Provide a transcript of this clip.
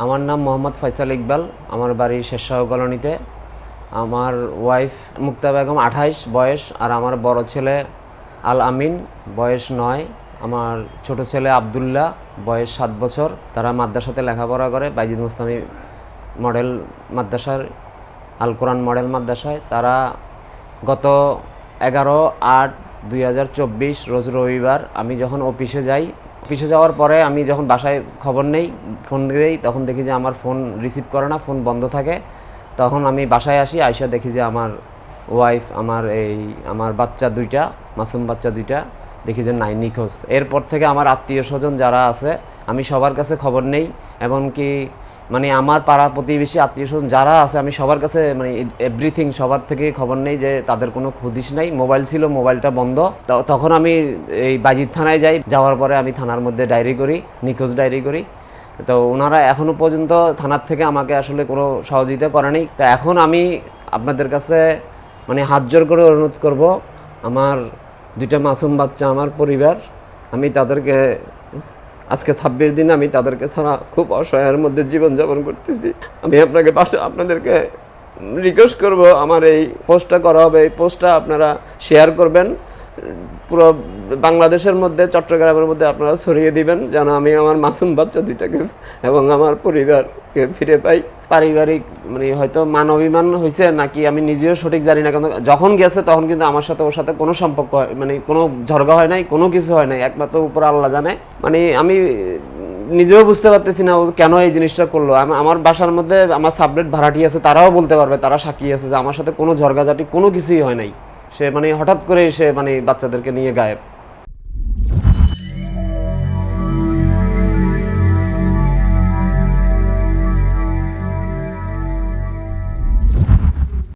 আমার নাম মোহাম্মদ ফয়সাল ইকবাল। আমার বাড়ি শেরশাহ কলোনিতে। আমার ওয়াইফ মুক্তা বেগম 28 বয়স, আর আমার বড় ছেলে আল আমিন বয়স 9। আমার ছোট ছেলে আবদুল্লাহ বয়স 7 বছর। তারা মাদ্রাসাতে লেখাপড়া করে, বাইজিদ মুস্তামি মডেল মাদ্রাসার, আল কোরআন মডেল মাদ্রাসায়। তারা গত 11/8/2024 রোজ রবিবার আমি যখন অফিসে যাওয়ার পরে আমি যখন বাসায় খবর নেই, ফোন দিই, তখন দেখি যে আমার ফোন রিসিভ করে না, ফোন বন্ধ থাকে। তখন আমি বাসায় আসি, আইসা দেখি যে আমার ওয়াইফ, আমার বাচ্চা দুইটা, মাসুম বাচ্চা দুইটা দেখি যে নাই, নিখোঁজ। এরপর থেকে আমার আত্মীয় স্বজন যারা আছে আমি সবার কাছে খবর নেই, এমনকি আমার পাড়া প্রতিবেশী আত্মীয় স্বজন যারা আছে আমি সবার কাছে এভরিথিং, সবার থেকে খবর নেই যে তাদের কোনো হদিশ নাই। মোবাইল ছিল, মোবাইলটা বন্ধ। তখন আমি এই বাজিদ থানায় যাওয়ার পরে আমি থানার মধ্যে ডায়েরি করি, নিখোঁজ ডায়েরি করি। তো ওনারা এখনও পর্যন্ত থানার থেকে আমাকে আসলে কোনো সহযোগিতা করেনি। তো এখন আমি আপনাদের কাছে হাত জোর করে অনুরোধ করব, আমার দুইটা মাসুম বাচ্চা, আমার পরিবার, আমি তাদেরকে আজকে 26 দিন আমি তাদেরকে ছাড়া খুব অসহায়ের মধ্যে জীবনযাপন করতেছি। আমি আপনাদেরকে রিকোয়েস্ট করব, আমার এই পোস্টটা করা হবে, এই পোস্টটা আপনারা শেয়ার করবেন পুরো বাংলাদেশের মধ্যে, চট্টগ্রামের মধ্যে আপনারা ছড়িয়ে দিবেন, যেন আমি আমার মাসুম বাচ্চা দুইটাকে এবং আমার পরিবারকে ফিরে পাই। পারিবারিক হয়তো মান অভিমান হয়েছে নাকি আমি নিজেও সঠিক জানি না, কিন্তু যখন গেছে তখন কিন্তু আমার সাথে ওর সাথে কোনো সম্পর্ক কোনো ঝগড়া হয় নাই, কোনো কিছু হয় নাই, একমাত্র উপর আল্লাহ জানে। আমি নিজেও বুঝতে পারতেছি না ও কেন এই জিনিসটা করলো। আমার বাসার মধ্যে আমার সাবলেট ভাড়াটি আছে, তারাও বলতে পারবে, তারা সাক্ষী আছে যে আমার সাথে কোনো ঝগড়াঝাটি কোনো কিছুই হয় নাই। সে হঠাৎ করে সে বাচ্চাদেরকে নিয়ে গায়েব।